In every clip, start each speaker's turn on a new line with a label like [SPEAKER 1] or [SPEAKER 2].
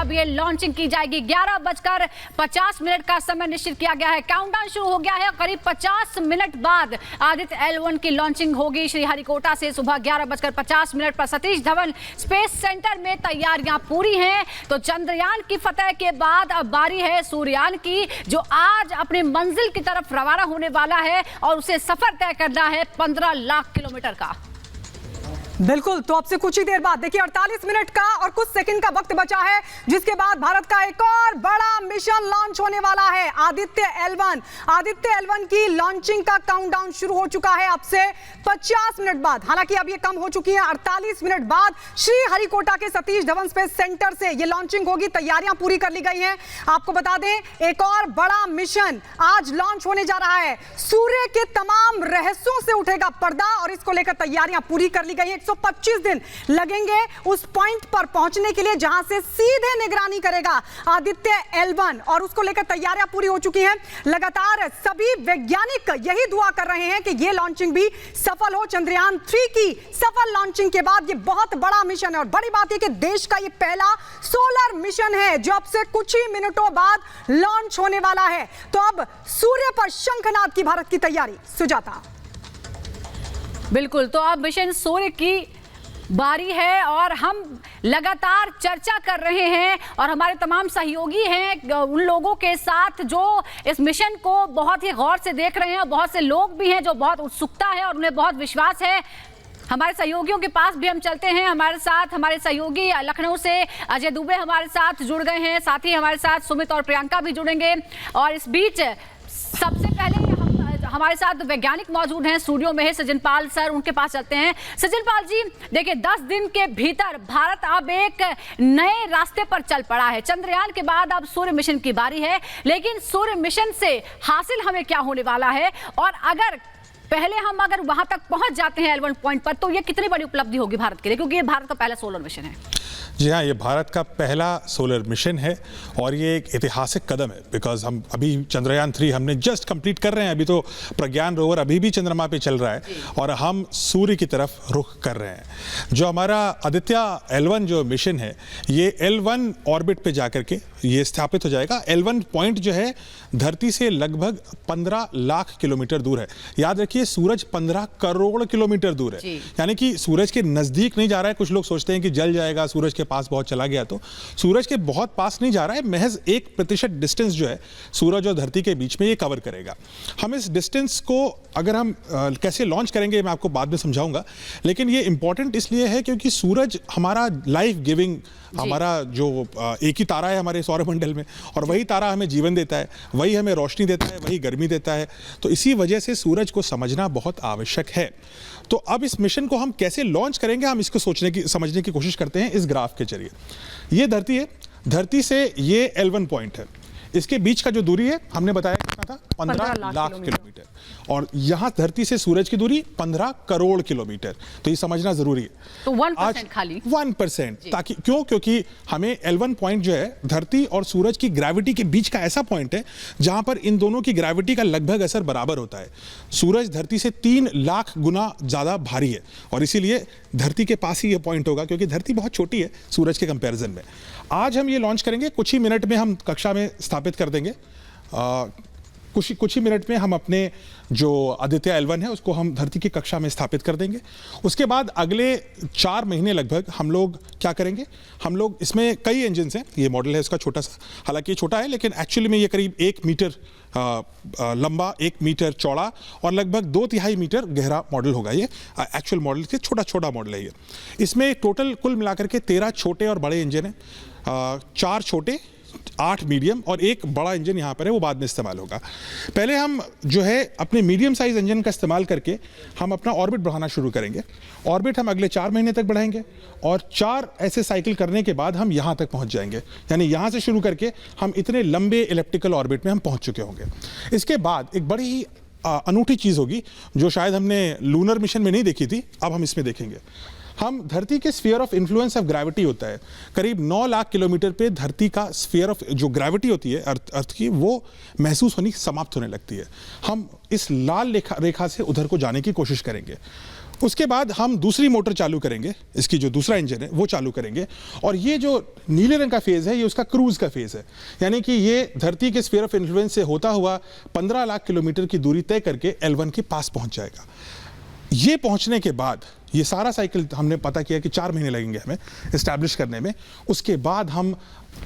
[SPEAKER 1] अब ये लॉन्चिंग की जाएगी। 11:50 का समय निश्चित किया गया है। काउंटडाउन शुरू हो गया है। करीब 50 मिनट बाद आदित्य L1 की लॉन्चिंग होगी श्रीहरिकोटा से। सुबह 11:50 पर सतीश धवन स्पेस सेंटर में तैयारियां पूरी हैं। तो चंद्रयान की फतह के बाद अब बारी है सूर्ययान की, जो आज अपनी मंजिल की तरफ रवाना होने वाला है और उसे सफर तय करना है 15 लाख किलोमीटर का।
[SPEAKER 2] बिल्कुल, तो अब से कुछ ही देर बाद देखिए 48 मिनट का और कुछ सेकंड का वक्त बचा है, जिसके बाद भारत का एक और बड़ा मिशन लॉन्च होने वाला है, आदित्य L1। आदित्य L1 की लॉन्चिंग का काउंटडाउन शुरू हो चुका है अब से 50 मिनट बाद। हालांकि अब ये कम हो चुकी है। 48 मिनट बाद श्रीहरिकोटा के सतीश धवन स्पेस सेंटर से ये लॉन्चिंग होगी। तैयारियां पूरी कर ली गई हैं। आपको बता दें, एक और बड़ा मिशन आज लॉन्च होने जा रहा है। सूर्य के तमाम रहस्यों से उठेगा पर्दा और इसको लेकर तैयारियां पूरी कर ली गई है। 125 दिन लगेंगे उस पॉइंट पर पहुंचने के लिए जहां से सीधे निगरानी करेगा आदित्य L1 और उसको लेकर तैयारियां पूरी हो चुकी हैं। लगातार सभी वैज्ञानिक यही दुआ कर रहे हैं कि यह लॉन्चिंग भी सफल हो। चंद्रयान 3 की सफल लॉन्चिंग के बाद यह बहुत बड़ा मिशन है और बड़ी बात यह कि देश का यह पहला सोलर मिशन है जो अब से कुछ ही मिनटों बाद लॉन्च होने वाला है। तो अब सूर्य पर शंखनाद की भारत की तैयारी। सुजाता।
[SPEAKER 1] बिल्कुल, तो अब मिशन सूर्य की बारी है और हम लगातार चर्चा कर रहे हैं और हमारे तमाम सहयोगी हैं उन लोगों के साथ जो इस मिशन को बहुत ही गौर से देख रहे हैं। बहुत से लोग भी हैं जो बहुत उत्सुकता है और उन्हें बहुत विश्वास है। हमारे सहयोगियों के पास भी हम चलते हैं। हमारे साथ हमारे सहयोगी लखनऊ से अजय दुबे हमारे साथ जुड़ गए हैं, साथ ही हमारे साथ सुमित और प्रियंका भी जुड़ेंगे। और इस बीच सबसे पहले हमारे साथ वैज्ञानिक मौजूद हैं स्टूडियो में है सजनपाल सर, उनके पास चलते हैं। सजनपाल जी, देखिए 10 दिन के भीतर भारत अब एक नए रास्ते पर चल पड़ा है। चंद्रयान के बाद अब सूर्य मिशन की बारी है, लेकिन सूर्य मिशन से हासिल हमें क्या होने वाला है और अगर वहां तक पहुंच जाते हैं L1 पॉइंट पर, तो ये कितनी बड़ी उपलब्धि होगी भारत के लिए, क्योंकि ये भारत का पहला सोलर मिशन है।
[SPEAKER 3] जी हाँ, ये भारत का पहला सोलर मिशन है और ये एक ऐतिहासिक कदम है। बिकॉज हम अभी चंद्रयान 3 हमने जस्ट कंप्लीट कर रहे हैं। अभी तो प्रज्ञान रोवर अभी भी चंद्रमा पे चल रहा है और हम सूर्य की तरफ रुख कर रहे हैं। जो हमारा आदित्य L1 जो मिशन है, ये L1 ऑर्बिट पे जाकर के ये स्थापित हो जाएगा। L1 पॉइंट जो है धरती से लगभग 15 लाख किलोमीटर दूर है। याद रखिए, सूरज 15 करोड़ किलोमीटर दूर है, यानी कि सूरज के नजदीक नहीं जा रहा है। कुछ लोग सोचते हैं कि जल जाएगा, सूरज के पास बहुत चला गया, तो सूरज के बहुत पास नहीं जा रहा है। महज 1% डिस्टेंस जो है सूरज और धरती के बीच में ये कवर करेगा। हम इस डिस्टेंस को अगर हम कैसे लॉन्च करेंगे मैं आपको बाद में समझाऊंगा, लेकिन ये इंपॉर्टेंट इसलिए है क्योंकि सूरज हमारा लाइफ गिविंग, हमारा जो एक ही तारा है हमारे सौरमंडल में, और वही तारा हमें जीवन देता है, वही हमें रोशनी देता है, वही गर्मी देता है। तो इसी वजह से सूरज को समझना बहुत आवश्यक है। तो अब इस मिशन को हम कैसे लॉन्च करेंगे, हम इसको समझने की कोशिश करते हैं इस ग्राफ के जरिए। ये धरती है, धरती से ये L1 पॉइंट है, इसके बीच का जो दूरी है हमने बताया कितना था, 15 लाख किलोमीटर, और यहां धरती से सूरज की दूरी 15 करोड़ किलोमीटर। तो ये समझना जरूरी है।
[SPEAKER 1] तो 1% खाली
[SPEAKER 3] 1%, ताकि क्योंकि हमें L1 पॉइंट जो है धरती और सूरज की ग्रेविटी के बीच का ऐसा पॉइंट है जहां पर इन दोनों की ग्रेविटी का लगभग असर बराबर होता है। सूरज धरती से 3 लाख गुना ज्यादा भारी है और इसीलिए धरती के पास ही ये पॉइंट होगा, क्योंकि धरती बहुत छोटी है सूरज के कंपैरिजन में। आज हम ये लॉन्च करेंगे, कुछ ही मिनट में हम कक्षा में स्थापित कर देंगे। कुछ ही मिनट में हम अपने जो आदित्य L1 है उसको हम धरती की कक्षा में स्थापित कर देंगे। उसके बाद अगले 4 महीने लगभग हम लोग क्या करेंगे, हम लोग इसमें कई इंजन हैं। ये मॉडल है इसका छोटा सा, हालांकि छोटा है लेकिन एक्चुअली में ये करीब 1 मीटर लंबा, 1 मीटर चौड़ा और लगभग 2/3 मीटर गहरा मॉडल होगा। ये एक्चुअल मॉडल के छोटा मॉडल है ये। इसमें टोटल कुल मिलाकर के 13 छोटे और बड़े इंजन हैं, 4 छोटे, 8 मीडियम और 1 बड़ा इंजन यहाँ पर है, वो बाद में इस्तेमाल होगा। पहले हम जो है अपने मीडियम साइज इंजन का इस्तेमाल करके हम अपना ऑर्बिट बढ़ाना शुरू करेंगे। ऑर्बिट हम अगले 4 महीने तक बढ़ाएंगे और 4 ऐसे साइकिल करने के बाद हम यहाँ तक पहुँच जाएंगे। यानी यहाँ से शुरू करके हम इतने लंबे इलेप्टिकल ऑर्बिट में हम पहुँच चुके होंगे। इसके बाद एक बड़ी ही अनूठी चीज़ होगी जो शायद हमने लूनर मिशन में नहीं देखी थी, अब हम इसमें देखेंगे। हम धरती के sphere of influence of gravity होता है, करीब 9 लाख किलोमीटर पे धरती का स्फीयर ऑफ जो ग्रेविटी होती है अर्थ की, वो महसूस होनी समाप्त होने लगती है। हम इस लाल रेखा से उधर को जाने की कोशिश करेंगे। उसके बाद हम दूसरी मोटर चालू करेंगे, इसकी जो दूसरा इंजन है वो चालू करेंगे, और ये जो नीले रंग का फेज है ये उसका क्रूज का फेज है, यानी कि ये धरती के स्फीयर ऑफ इन्फ्लुएंस से होता हुआ 15 लाख किलोमीटर की दूरी तय करके L1 के पास पहुंच जाएगा। ये पहुंचने के बाद ये सारा साइकिल हमने पता किया कि 4 महीने लगेंगे हमें इस्टेब्लिश करने में। उसके बाद हम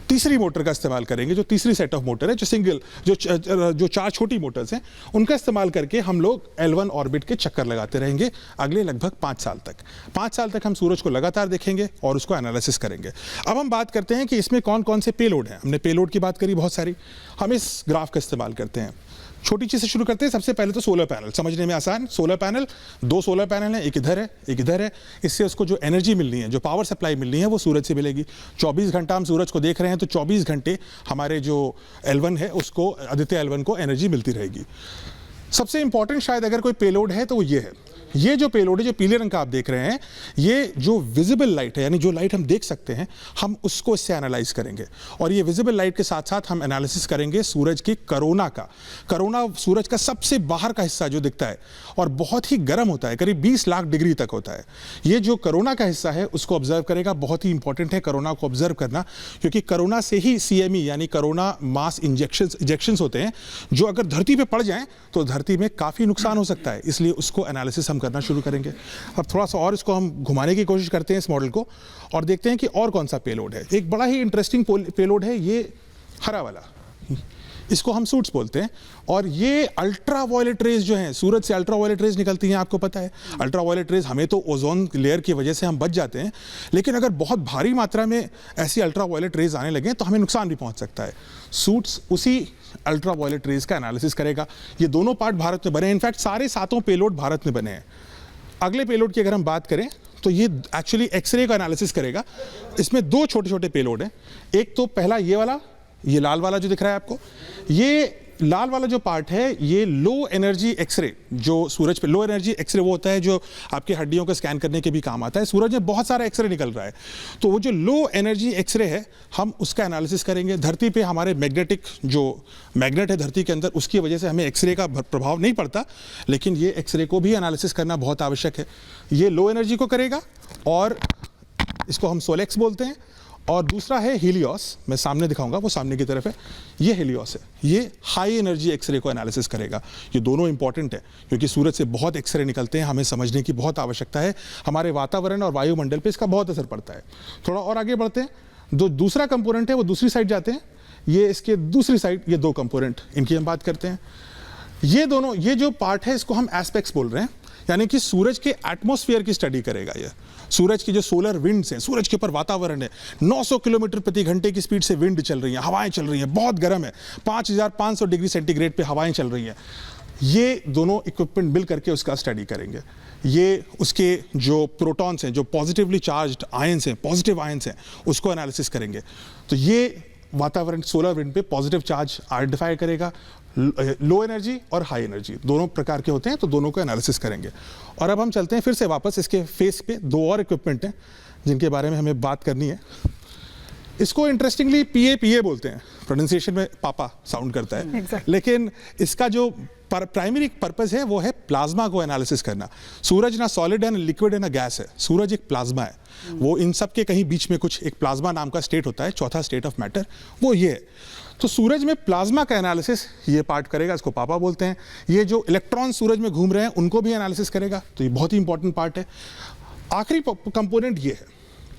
[SPEAKER 3] तीसरी मोटर का इस्तेमाल करेंगे, जो तीसरी सेट ऑफ मोटर है, जो सिंगल जो 4 छोटी मोटर्स हैं उनका इस्तेमाल करके हम लोग L1 ऑर्बिट के चक्कर लगाते रहेंगे अगले लगभग 5 साल तक। 5 साल तक हम सूरज को लगातार देखेंगे और उसको एनालिसिस करेंगे। अब हम बात करते हैं कि इसमें कौन कौन से पेलोड हैं। हमने पेलोड की बात करी बहुत सारी, हम इस ग्राफ का इस्तेमाल करते हैं। छोटी चीज से शुरू करते हैं। सबसे पहले तो सोलर पैनल, समझने में आसान। सोलर पैनल, 2 सोलर पैनल हैं, एक इधर है एक इधर है। इससे उसको जो एनर्जी मिलनी है, जो पावर सप्लाई मिलनी है वो सूरज से मिलेगी। 24 घंटा हम सूरज को देख रहे हैं तो 24 घंटे हमारे जो L1 है उसको, आदित्य L1 को एनर्जी मिलती रहेगी। सबसे इंपॉर्टेंट शायद अगर कोई पेलोड है तो वो ये है। ये जो पेलोड है, जो पीले रंग का आप देख रहे हैं, ये जो विजिबल लाइट है, यानी जो लाइट हम देख सकते हैं, हम उसको इससे एनालाइज करेंगे। और ये विजिबल लाइट के साथ साथ हम एनालिसिस करेंगे सूरज की करोना का। करोना सूरज का सबसे बाहर का हिस्सा जो दिखता है और बहुत ही गर्म होता है, करीब 20 लाख डिग्री तक होता है। ये जो करोना का हिस्सा है उसको ऑब्जर्व करेगा। बहुत ही इंपॉर्टेंट है करोना को ऑब्जर्व करना, क्योंकि करोना से ही CME यानी करोना मास इंजेक्शंस होते हैं, जो अगर धरती पे पड़ जाएं तो धरती में काफ़ी नुकसान हो सकता है। इसलिए उसको एनालिसिस हम करना शुरू करेंगे। अब थोड़ा सा और इसको हम घुमाने की कोशिश करते हैं इस मॉडल को, और देखते हैं कि और कौन सा पेलोड है। एक बड़ा ही इंटरेस्टिंग पेलोड है ये हरा वाला, इसको हम सूट्स बोलते हैं। और ये अल्ट्रा वायलेट रेज जो हैं, सूरज से अल्ट्रा वायलेट रेज निकलती हैं, आपको पता है। अल्ट्रा वायलेट रेज, हमें तो ओजोन लेयर की वजह से हम बच जाते हैं, लेकिन अगर बहुत भारी मात्रा में ऐसी अल्ट्रा वायलेट रेज आने लगे तो हमें नुकसान भी पहुंच सकता है। सूट्स उसी अल्ट्रा वायलेट रेज का एनालिसिस करेगा। ये दोनों पार्ट भारत में बने हैं, इनफैक्ट सारे 7 पेलोड भारत में बने हैं। अगले पेलोड की अगर हम बात करें तो ये एक्चुअली एक्सरे का एनालिसिस करेगा। इसमें 2 छोटे छोटे पेलोड हैं। एक तो पहला ये वाला, ये लाल वाला जो दिख रहा है आपको, ये लाल वाला जो पार्ट है ये लो एनर्जी एक्सरे, जो सूरज पे लो एनर्जी एक्सरे वो होता है जो आपकी हड्डियों को स्कैन करने के भी काम आता है। सूरज में बहुत सारा एक्सरे निकल रहा है, तो वो जो लो एनर्जी एक्सरे है हम उसका एनालिसिस करेंगे। धरती पे हमारे मैग्नेटिक जो मैग्नेट है धरती के अंदर, उसकी वजह से हमें एक्सरे का प्रभाव नहीं पड़ता, लेकिन ये एक्सरे को भी एनालिसिस करना बहुत आवश्यक है। ये लो एनर्जी को करेगा और इसको हम सोलेक्स बोलते हैं। और दूसरा है हीलियोस, मैं सामने दिखाऊंगा, वो सामने की तरफ है, ये हीलियोस है। ये हाई एनर्जी एक्सरे को एनालिसिस करेगा। ये दोनों इंपॉर्टेंट है क्योंकि सूरज से बहुत एक्सरे निकलते हैं, हमें समझने की बहुत आवश्यकता है। हमारे वातावरण और वायुमंडल पे इसका बहुत असर पड़ता है। थोड़ा और आगे बढ़ते हैं, जो दूसरा कंपोनेंट है वो दूसरी साइड जाते हैं। ये इसके दूसरी साइड, ये 2 कंपोनेंट, इनकी हम बात करते हैं। ये दोनों, ये जो पार्ट है इसको हम एस्पेक्ट्स बोल रहे हैं, यानी कि सूरज के एटमॉस्फेयर की स्टडी करेगा। ये सूरज की जो सोलर विंड्स हैं, सूरज के ऊपर वातावरण है, 900 किलोमीटर प्रति घंटे की स्पीड से विंड चल रही है, हवाएं चल रही हैं, बहुत गर्म है, 5500 डिग्री सेंटीग्रेड पे हवाएं चल रही हैं। ये दोनों इक्विपमेंट मिल करके उसका स्टडी करेंगे। ये उसके जो प्रोटॉन्स हैं, जो पॉजिटिवली चार्ज्ड आयंस हैं, पॉजिटिव आयंस हैं, उसको एनालिसिस करेंगे। तो ये वातावरण सोलर विंड पे पॉजिटिव चार्ज आइडेंटिफाई करेगा। लो एनर्जी और हाई एनर्जी दोनों प्रकार के होते हैं, तो दोनों को एनालिसिस करेंगे। और अब हम चलते हैं फिर से वापस इसके फेस पे। 2 और इक्विपमेंट हैं जिनके बारे में हमें बात करनी है। इसको इंटरेस्टिंगली PA बोलते हैं, प्रोनाउंसिएशन में पापा साउंड करता है, लेकिन इसका जो प्राइमरी पर्पस है वो है प्लाज्मा को एनालिसिस करना। सूरज ना सॉलिड है, ना लिक्विड है, ना गैस है, सूरज एक प्लाज्मा है। वो इन सब के कहीं बीच में कुछ एक प्लाज्मा नाम का स्टेट होता है, चौथा स्टेट ऑफ मैटर, वो ये है। तो सूरज में प्लाज्मा का एनालिसिस ये पार्ट करेगा, इसको पापा बोलते हैं। ये जो इलेक्ट्रॉन सूरज में घूम रहे हैं उनको भी एनालिसिस करेगा, तो ये बहुत ही इंपॉर्टेंट पार्ट है। आखिरी कंपोनेंट ये है,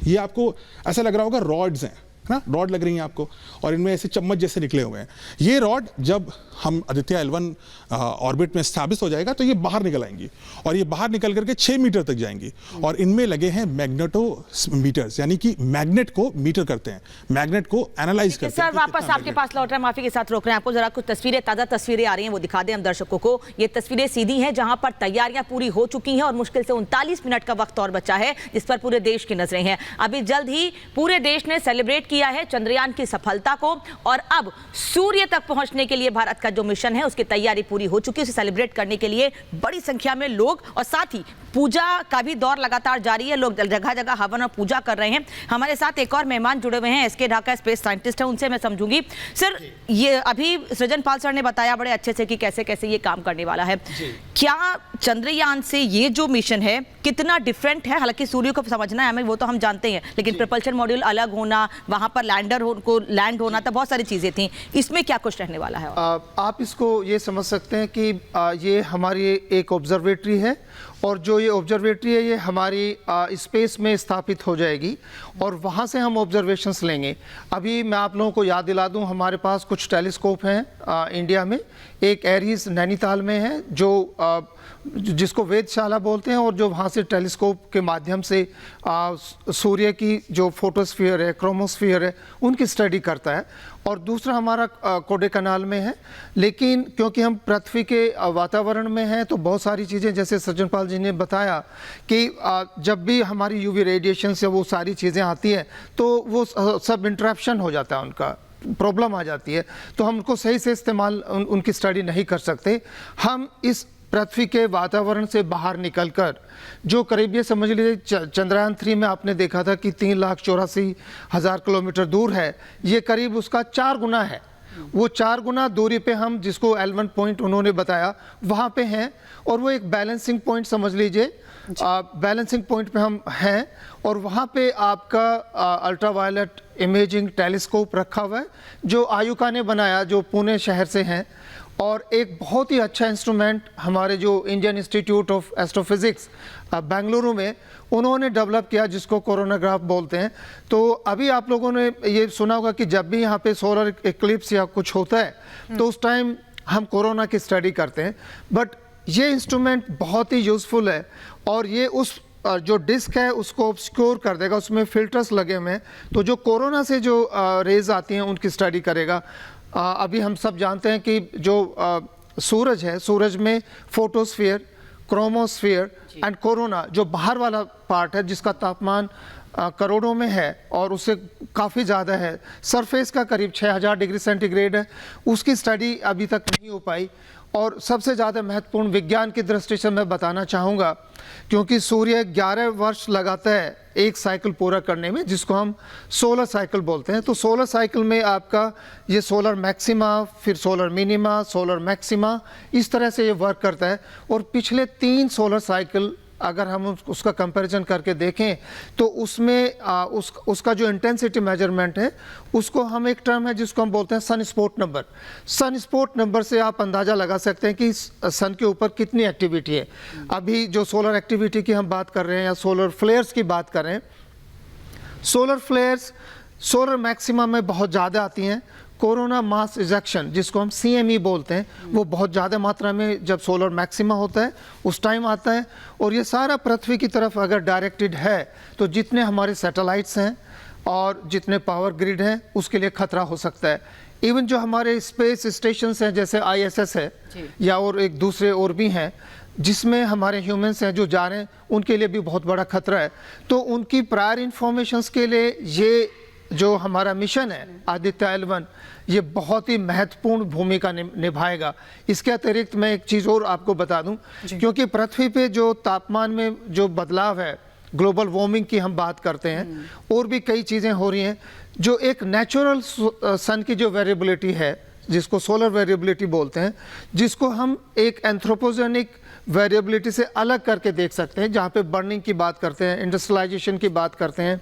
[SPEAKER 3] ये आपको ऐसा लग रहा होगा रॉड्स हैं ना, रॉड लग रही हैं आपको, और इनमें ऐसे चम्मच जैसे निकले हुए हैं। ये रॉड जब हम आदित्य L1 ऑर्बिट में स्थापित हो जाएगा तो ये बाहर निकल आएंगी, और ये बाहर निकल करके 6 मीटर तक जाएंगी। और इनमें लगे हैं मैग्नेटोमीटर्स, यानी कि मैग्नेट को मीटर करते हैं, मैग्नेट को एनालाइज करते हैं।
[SPEAKER 4] सर वापस आपके पास लौट रहे हैं, माफी के साथ रोक रहे हैं आपको। जरा कुछ तस्वीरें, ताजा तस्वीरें आ रही हैं, वो दिखा दें हम दर्शकों को। ये तस्वीरें सीधी हैं जहां पर तैयारियां पूरी हो चुकी हैं और मुश्किल से 39 मिनट का वक्त और बचा है जिस पर पूरे देश की नजरें हैं। अभी जल्द ही पूरे देश ने सेलिब्रेट किया किया है चंद्रयान की सफलता को, और अब सूर्य तक पहुंचने के लिए भारत का जो मिशन है उसकी तैयारी पूरी हो चुकी है। उसे सेलिब्रेट करने के लिए बड़ी संख्या में लोग, और साथ ही पूजा का भी दौर लगातार जारी है। लोग जगह जगह हवन और पूजा कर रहे हैं। हमारे साथ एक और मेहमान जुड़े हुए हैं, एसके ढाका स्पेस साइंटिस्ट है, उनसे मैं समझूंगी। सर, ये अभी सृजनपाल सर ने बताया बड़े अच्छे से कि कैसे कैसे ये काम करने वाला है। क्या चंद्रयान से ये जो मिशन है कितना डिफरेंट है? हालांकि सूर्य को समझना है हमें, वो तो हम जानते हैं, लेकिन प्रपल्शन मॉड्यूल अलग होना, वहां पर लैंडर को लैंड होना, तो बहुत सारी चीजें थी। इसमें क्या कुछ रहने वाला है?
[SPEAKER 5] आप इसको ये समझ सकते हैं कि ये हमारी एक ऑब्जर्वेटरी है, और जो ये ऑब्जर्वेटरी है ये हमारी स्पेस में स्थापित हो जाएगी, और वहाँ से हम ऑब्जर्वेशंस लेंगे। अभी मैं आप लोगों को याद दिला दूँ, हमारे पास कुछ टेलीस्कोप हैं इंडिया में। एक एरीज नैनीताल में है जो जिसको वेधशाला बोलते हैं, और जो वहाँ से टेलीस्कोप के माध्यम से सूर्य की जो फोटोस्फीयर है, क्रोमोस्फीयर है, उनकी स्टडी करता है। और दूसरा हमारा कोडेकनाल में है। लेकिन क्योंकि हम पृथ्वी के वातावरण में हैं, तो बहुत सारी चीज़ें, जैसे सज्जनपाल जी ने बताया कि जब भी हमारी यूवी रेडिएशन से वो सारी चीज़ें आती हैं तो वो सब इंटरप्शन हो जाता है, उनका प्रॉब्लम आ जाती है, तो हम उनको सही से इस्तेमाल उनकी स्टडी नहीं कर सकते। हम इस पृथ्वी के वातावरण से बाहर निकलकर, जो करीब ये समझ लीजिए चंद्रयान 3 में आपने देखा था कि 3,84,000 किलोमीटर दूर है, ये करीब उसका 4 गुना है। वो 4 गुना दूरी पे हम, जिसको L1 पॉइंट उन्होंने बताया, वहाँ पे हैं, और वो एक बैलेंसिंग पॉइंट समझ लीजिए, बैलेंसिंग पॉइंट पे हम हैं, और वहाँ पे आपका अल्ट्रावायलेट इमेजिंग टेलीस्कोप रखा हुआ है जो आयुका ने बनाया, जो पुणे शहर से हैं। और एक बहुत ही अच्छा इंस्ट्रूमेंट हमारे जो Indian institute of astrophysics Bengaluru में उन्होंने डेवलप किया, जिसको कोरोनाग्राफ बोलते हैं। तो अभी आप लोगों ने ये सुना होगा कि जब भी यहाँ पे सोलर इक्लिप्स या कुछ होता है तो उस टाइम हम कोरोना की स्टडी करते हैं। बट ये इंस्ट्रूमेंट बहुत ही यूज़फुल है, और ये उस जो डिस्क है उसको ऑब्स्क्योर कर देगा, उसमें फिल्टर्स लगे हुए हैं, तो जो कोरोना से जो रेज आती हैं उनकी स्टडी करेगा। अभी हम सब जानते हैं कि जो सूरज है, सूरज में फोटोस्फीयर, क्रोमोस्फीयर एंड कोरोना, जो बाहर वाला पार्ट है जिसका तापमान करोड़ों में है और उससे काफ़ी ज़्यादा है, सरफेस का करीब 6000 डिग्री सेंटीग्रेड है, उसकी स्टडी अभी तक नहीं हो पाई। और सबसे ज़्यादा महत्वपूर्ण विज्ञान की दृष्टि से मैं बताना चाहूँगा, क्योंकि सूर्य 11 वर्ष लगाता है एक साइकिल पूरा करने में, जिसको हम सोलर साइकिल बोलते हैं। तो सोलर साइकिल में आपका ये सोलर मैक्सिमा, फिर सोलर मिनिमा, सोलर मैक्सिमा, इस तरह से ये वर्क करता है। और पिछले 3 सोलर साइकिल अगर हम उसका कंपैरिजन करके देखें तो उसमें उसका जो इंटेंसिटी मेजरमेंट है, उसको हम, एक टर्म है जिसको हम बोलते हैं sunspot number. Sunspot number से आप अंदाज़ा लगा सकते हैं कि सन के ऊपर कितनी एक्टिविटी है। अभी जो सोलर एक्टिविटी की हम बात कर रहे हैं या सोलर फ्लेयर्स की बात कर रहे हैं, सोलर फ्लेयर्स सोलर मैक्सिमा में बहुत ज़्यादा आती हैं। कोरोना मास इजेक्शन, जिसको हम CME बोलते हैं, वो बहुत ज़्यादा मात्रा में जब सोलर मैक्सिमा होता है उस टाइम आता है। और ये सारा पृथ्वी की तरफ अगर डायरेक्टेड है तो जितने हमारे सैटेलाइट्स हैं और जितने पावर ग्रिड हैं उसके लिए खतरा हो सकता है। इवन जो हमारे स्पेस स्टेशंस हैं, जैसे ISS है या और एक दूसरे और भी हैं जिसमें हमारे ह्यूमंस हैं जो जा रहे हैं, उनके लिए भी बहुत बड़ा खतरा है। तो उनकी प्रायर इंफॉर्मेशंस के लिए ये जो हमारा मिशन है आदित्य L1, ये बहुत ही महत्वपूर्ण भूमिका निभाएगा। इसके अतिरिक्त मैं एक चीज़ और आपको बता दूं, क्योंकि पृथ्वी पे जो तापमान में जो बदलाव है, ग्लोबल वार्मिंग की हम बात करते हैं, और भी कई चीज़ें हो रही हैं, जो एक नेचुरल सन की जो वेरिएबिलिटी है, जिसको सोलर वेरिएबिलिटी बोलते हैं, जिसको हम एक एंथ्रोपोजेनिक वेरिएबिलिटी से अलग करके देख सकते हैं, जहाँ पे बर्निंग की बात करते हैं, इंडस्ट्रियलाइजेशन की बात करते हैं,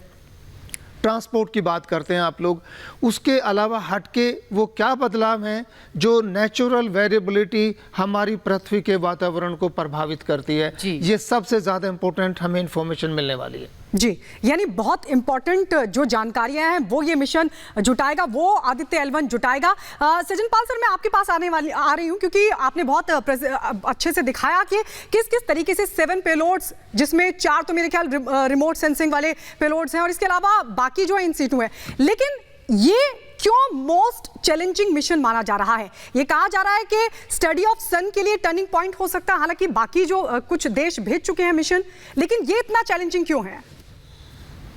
[SPEAKER 5] ट्रांसपोर्ट की बात करते हैं आप लोग। उसके अलावा हटके वो क्या बदलाव हैं जो नेचुरल वेरिएबिलिटी हमारी पृथ्वी के वातावरण को प्रभावित करती है, ये सबसे ज़्यादा इंपॉर्टेंट हमें इंफॉर्मेशन मिलने वाली है।
[SPEAKER 2] जी, यानी बहुत इंपॉर्टेंट जो जानकारियां हैं वो ये मिशन जुटाएगा, वो आदित्य L1 जुटाएगा। सज्जनपाल सर, मैं आपके पास आ रही हूं, क्योंकि आपने बहुत अच्छे से दिखाया कि किस किस तरीके से 7 पेलोड्स, जिसमें 4 तो मेरे ख्याल रिमोट सेंसिंग वाले पेलोड्स हैं, और इसके अलावा बाकी जो इन सीटू हैं। लेकिन ये क्यों मोस्ट चैलेंजिंग मिशन माना जा रहा है? ये कहा जा रहा है कि स्टडी ऑफ सन के लिए टर्निंग पॉइंट हो सकता है, हालांकि बाकी जो कुछ देश भेज चुके हैं मिशन, लेकिन ये इतना चैलेंजिंग क्यों है?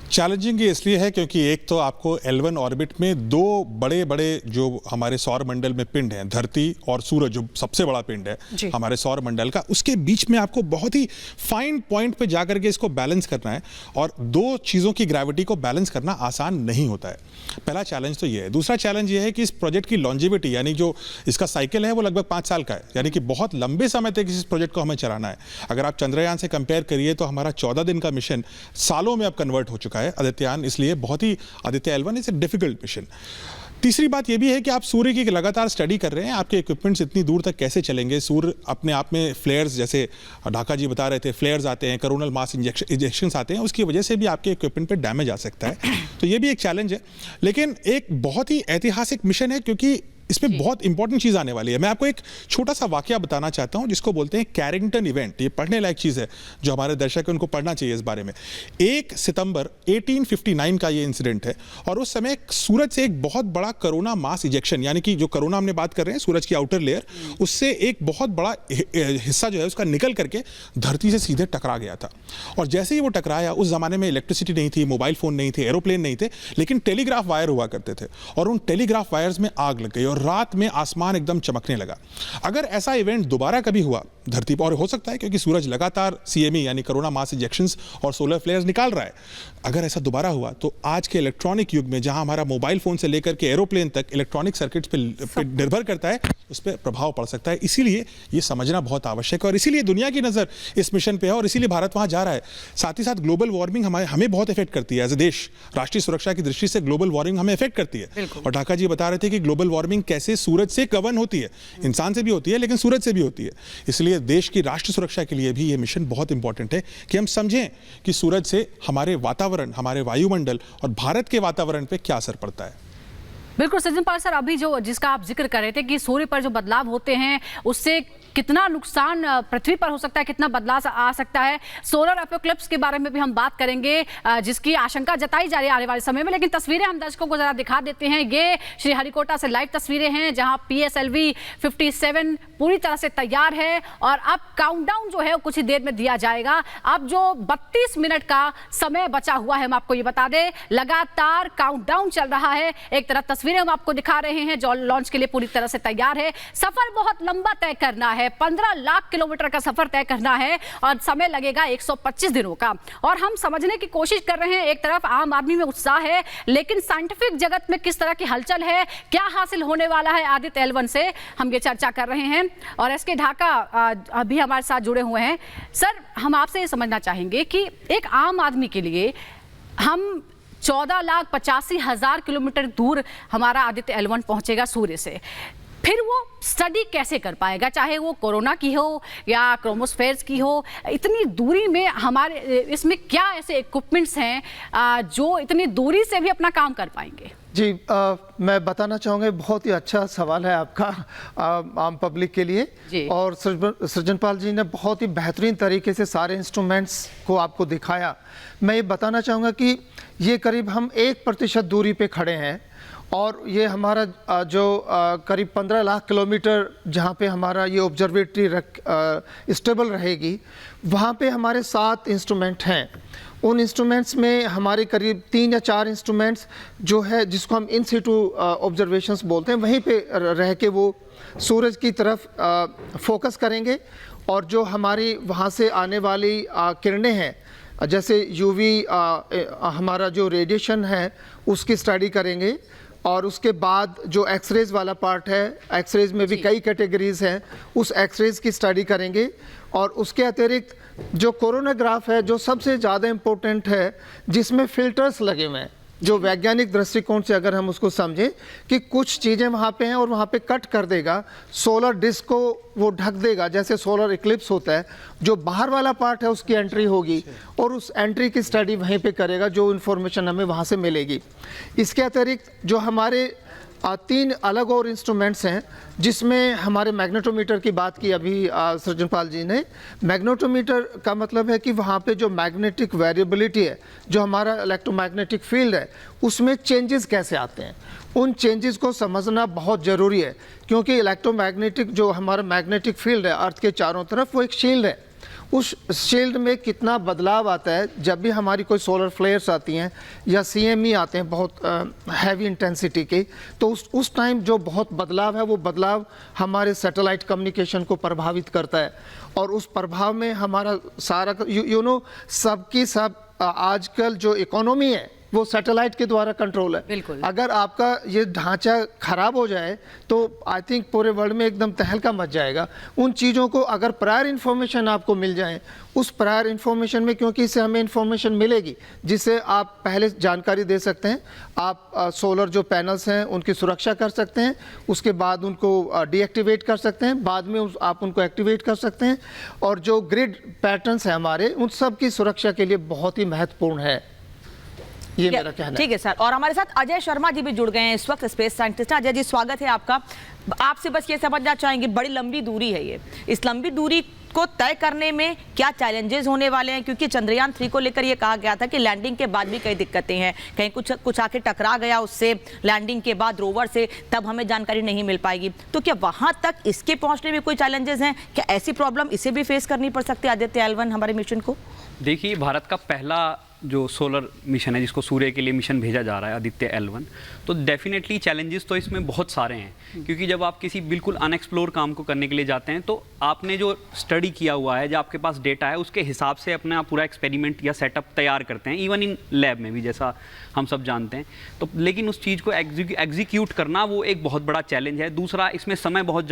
[SPEAKER 3] चैलेंजिंग ये इसलिए है क्योंकि एक तो आपको L1 ऑर्बिट में दो बड़े बड़े जो हमारे सौर मंडल में पिंड हैं, धरती और सूरज जो सबसे बड़ा पिंड है हमारे सौर मंडल का, उसके बीच में आपको बहुत ही फाइन पॉइंट पे जाकर के इसको बैलेंस करना है और दो चीज़ों की ग्रेविटी को बैलेंस करना आसान नहीं होता है। पहला चैलेंज तो ये है। दूसरा चैलेंज ये है कि इस प्रोजेक्ट की लॉन्जिविटी यानी जो इसका साइकिल है वो लगभग 5 साल का है, यानी कि बहुत लंबे समय तक इस प्रोजेक्ट को हमें चलाना है। अगर आप चंद्रयान से कंपेयर करिए तो हमारा 14 दिन का मिशन सालों में अब कन्वर्ट हो चुका है आदित्ययान, इसलिए बहुत ही Aditya L1 is a difficult mission. तीसरी बात यह भी है कि आप सूर्य की लगातार स्टडी कर रहे हैं, आपके इक्विपमेंट्स इतनी दूर तक कैसे चलेंगे। सूर्य अपने आप में फ्लेयर्स, जैसे ढाका जी बता रहे थे, फ्लेयर्स आते हैं, कोरोनल मास इंजेक्शंस आते हैं, उसकी वजह से भी आपके इक्विपमेंट पे डैमेज आ सकता है। तो ये भी एक चैलेंज है, लेकिन एक बहुत ही ऐतिहासिक मिशन है क्योंकि इसमें बहुत इंपॉर्टेंट चीज़ आने वाली है। मैं आपको एक छोटा सा वाकया बताना चाहता हूं जिसको बोलते हैं कैरिंगटन इवेंट। ये पढ़ने लायक चीज़ है, जो हमारे दर्शक हैं उनको पढ़ना चाहिए इस बारे में। 1 सितंबर 1859 का ये इंसिडेंट है और उस समय सूरज से एक बहुत बड़ा कोरोना मास इजेक्शन, यानी कि जो कोरोना हमने बात कर रहे हैं सूरज की आउटर लेयर, उससे एक बहुत बड़ा हिस्सा जो है उसका निकल करके धरती से सीधे टकरा गया था। और जैसे ही वो टकराया, उस जमाने में इलेक्ट्रिसिटी नहीं थी, मोबाइल फोन नहीं थे, एरोप्लेन नहीं थे, लेकिन टेलीग्राफ वायर हुआ करते थे और उन टेलीग्राफ वायर्स में आग लग गई और रात में आसमान एकदम चमकने लगा। अगर ऐसा इवेंट दोबारा कभी हुआ धरती पर, और हो सकता है क्योंकि सूरज लगातार CME यानी कोरोना मास इंजेक्शंस और सोलर फ्लेयर्स निकाल रहा है, अगर ऐसा दोबारा हुआ तो आज के इलेक्ट्रॉनिक युग में जहां हमारा मोबाइल फोन से लेकर के एरोप्लेन तक इलेक्ट्रॉनिक सर्किट्स पे निर्भर करता है, उस पर प्रभाव पड़ सकता है। इसीलिए ये समझना बहुत आवश्यक है और इसीलिए दुनिया की नजर इस मिशन पे है और इसीलिए भारत वहां जा रहा है। साथ ही साथ ग्लोबल वार्मिंग हमें बहुत इफेक्ट करती है एज ए देश। राष्ट्रीय सुरक्षा की दृष्टि से ग्लोबल वार्मिंग हमें इफेक्ट करती है। और ढाका जी बता रहे थे कि ग्लोबल वार्मिंग कैसे सूरज से गवर्न होती है, इंसान से भी होती है लेकिन सूरज से भी होती है। इसलिए देश की राष्ट्र सुरक्षा के लिए भी ये मिशन बहुत इंपॉर्टेंट है कि हम समझें कि सूरज से हमारे वातावरण, हमारे वायुमंडल और भारत के वातावरण पे क्या असर पड़ता है।
[SPEAKER 1] बिल्कुल सज्जनपाल सर, अभी जिसका आप जिक्र कर रहे थे कि सूर्य पर जो बदलाव होते हैं उससे कितना नुकसान पृथ्वी पर हो सकता है, कितना बदलाव आ सकता है। सोलर एपोक्लिप्स के बारे में भी हम बात करेंगे जिसकी आशंका जताई जा रही है आने वाले समय में, लेकिन तस्वीरें हम दर्शकों को जरा दिखा देते हैं। ये श्रीहरिकोटा से लाइव तस्वीरें हैं जहां PSLV 57 पूरी तरह से तैयार है और अब काउंटडाउन जो है वो कुछ ही देर में दिया जाएगा। अब जो 32 मिनट का समय बचा हुआ है, हम आपको ये बता दें, लगातार काउंटडाउन चल रहा है। एक तरफ तस्वीरें हम आपको दिखा रहे हैं जो लॉन्च के लिए पूरी तरह से तैयार है। सफर बहुत लंबा तय करना है, 15 लाख किलोमीटर का सफर तय करना है और समय लगेगा 125 दिनों का। और हम समझने की कोशिश कर रहे हैं, एक तरफ आम आदमी में उत्साह है, लेकिन साइंटिफिक जगत में किस तरह की हलचल है, क्या हासिल होने वाला है आदित्य L1 से, हम ये चर्चा कर रहे हैं। और SK ढाका अभी हमारे साथ जुड़े हुए हैं। सर, हम आपसे ये समझना चाहेंगे कि एक आम आदमी के लिए हम 14,85,000 किलोमीटर दूर हमारा आदित्य L1 पहुंचेगा सूर्य से, फिर वो स्टडी कैसे कर पाएगा, चाहे वो कोरोना की हो या क्रोमोस्फेयर्स की हो। इतनी दूरी में हमारे इसमें क्या ऐसे इक्विपमेंट्स हैं जो इतनी दूरी से भी अपना काम कर पाएंगे?
[SPEAKER 5] जी, मैं बताना चाहूँगा, बहुत ही अच्छा सवाल है आपका आम पब्लिक के लिए। और सृजनपाल जी ने बहुत ही बेहतरीन तरीके से सारे इंस्ट्रूमेंट्स को आपको दिखाया। मैं ये बताना चाहूँगा कि ये करीब हम 1% दूरी पे खड़े हैं और ये हमारा जो करीब 15 लाख किलोमीटर जहाँ पे हमारा ये ऑब्जर्वेटरी स्टेबल रहेगी, वहाँ पे हमारे 7 इंस्ट्रूमेंट हैं। उन इंस्ट्रूमेंट्स में हमारे करीब 3 या 4 इंस्ट्रूमेंट्स जो है जिसको हम इन सिटू ऑब्जर्वेशंस बोलते हैं, वहीं पे रह के वो सूरज की तरफ फोकस करेंगे और जो हमारी वहाँ से आने वाली किरणें हैं, जैसे UV हमारा जो रेडिएशन है उसकी स्टडी करेंगे। और उसके बाद जो एक्सरेज वाला पार्ट है, एक्सरेज में भी कई कैटेगरीज हैं, उस एक्सरेज की स्टडी करेंगे। और उसके अतिरिक्त जो कोरोनाग्राफ है, जो सबसे ज़्यादा इम्पोर्टेंट है, जिसमें फिल्टर्स लगे हुए हैं, जो वैज्ञानिक दृष्टिकोण से अगर हम उसको समझें कि कुछ चीज़ें वहाँ पे हैं और वहाँ पे कट कर देगा, सोलर डिस्क को वो ढक देगा, जैसे सोलर इक्लिप्स होता है, जो बाहर वाला पार्ट है उसकी एंट्री होगी और उस एंट्री की स्टडी वहीं पे करेगा, जो इन्फॉर्मेशन हमें वहाँ से मिलेगी। इसके अतिरिक्त जो हमारे 3 अलग और इंस्ट्रूमेंट्स हैं, जिसमें हमारे मैग्नेटोमीटर की बात की अभी सृजनपाल जी ने। मैग्नेटोमीटर का मतलब है कि वहाँ पे जो मैग्नेटिक वेरिएबिलिटी है, जो हमारा इलेक्ट्रोमैग्नेटिक फील्ड है, उसमें चेंजेस कैसे आते हैं, उन चेंजेस को समझना बहुत ज़रूरी है। क्योंकि इलेक्ट्रोमैग्नेटिक जो हमारा मैग्नेटिक फील्ड है अर्थ के चारों तरफ, वो एक शील्ड है उस शील्ड में कितना बदलाव आता है जब भी हमारी कोई सोलर फ्लेयर्स आती हैं या CME आते हैं बहुत हैवी इंटेंसिटी के, तो उस टाइम जो बहुत बदलाव है वो बदलाव हमारे सैटेलाइट कम्युनिकेशन को प्रभावित करता है। और उस प्रभाव में हमारा सारा यू नो सबकी सब आजकल जो इकोनॉमी है वो सैटेलाइट के द्वारा कंट्रोल है।
[SPEAKER 1] बिल्कुल।
[SPEAKER 5] अगर आपका ये ढांचा खराब हो जाए तो आई थिंक पूरे वर्ल्ड में एकदम तहलका मच जाएगा। उन चीज़ों को अगर प्रायर इन्फॉर्मेशन आपको मिल जाए, उस प्रायर इन्फॉर्मेशन में, क्योंकि इससे हमें इन्फॉर्मेशन मिलेगी जिससे आप पहले जानकारी दे सकते हैं, आप सोलर जो पैनल्स हैं उनकी सुरक्षा कर सकते हैं, उसके बाद उनको डीएक्टिवेट कर सकते हैं, बाद में आप उनको एक्टिवेट कर सकते हैं, और जो ग्रिड पैटर्न्स हैं हमारे उन सब की सुरक्षा के लिए बहुत ही महत्वपूर्ण है। ये मेरा कहना है।
[SPEAKER 4] ठीक है सर, और हमारे साथ अजय शर्मा जी भी जुड़ गए हैं इस वक्त, स्पेस साइंटिस्ट। अजय जी स्वागत है आपका। आपसे बस ये समझना चाहेंगे, बड़ी लंबी दूरी है ये, इस लंबी दूरी को तय करने में क्या चैलेंजेस होने वाले हैं? क्योंकि चंद्रयान 3 को लेकर ये कहा गया था कि लैंडिंग के बाद भी कई दिक्कतें हैं, कहीं कुछ आके टकरा गया उससे लैंडिंग के बाद रोवर से, तब हमें जानकारी नहीं मिल पाएगी। तो क्या वहां तक इसके पहुंचने में कोई चैलेंजेस हैं? क्या ऐसी प्रॉब्लम इसे भी फेस करनी पड़ सकती है आदित्य L1 हमारे मिशन को?
[SPEAKER 6] देखिए, भारत का पहला जो सोलर मिशन है जिसको सूर्य के लिए मिशन भेजा जा रहा है आदित्य L1, तो डेफिनेटली चैलेंजेस तो इसमें बहुत सारे हैं। क्योंकि जब आप किसी बिल्कुल अनएक्सप्लोर काम को करने के लिए जाते हैं तो आपने जो स्टडी किया हुआ है, जो आपके पास डेटा है, उसके हिसाब से अपना पूरा एक्सपेरिमेंट या सेटअप तैयार करते हैं, इवन इन लैब में भी, जैसा हम सब जानते हैं। तो लेकिन उस चीज़ को एग्जीक्यूट करना वो एक बहुत बड़ा चैलेंज है। दूसरा, इसमें समय बहुत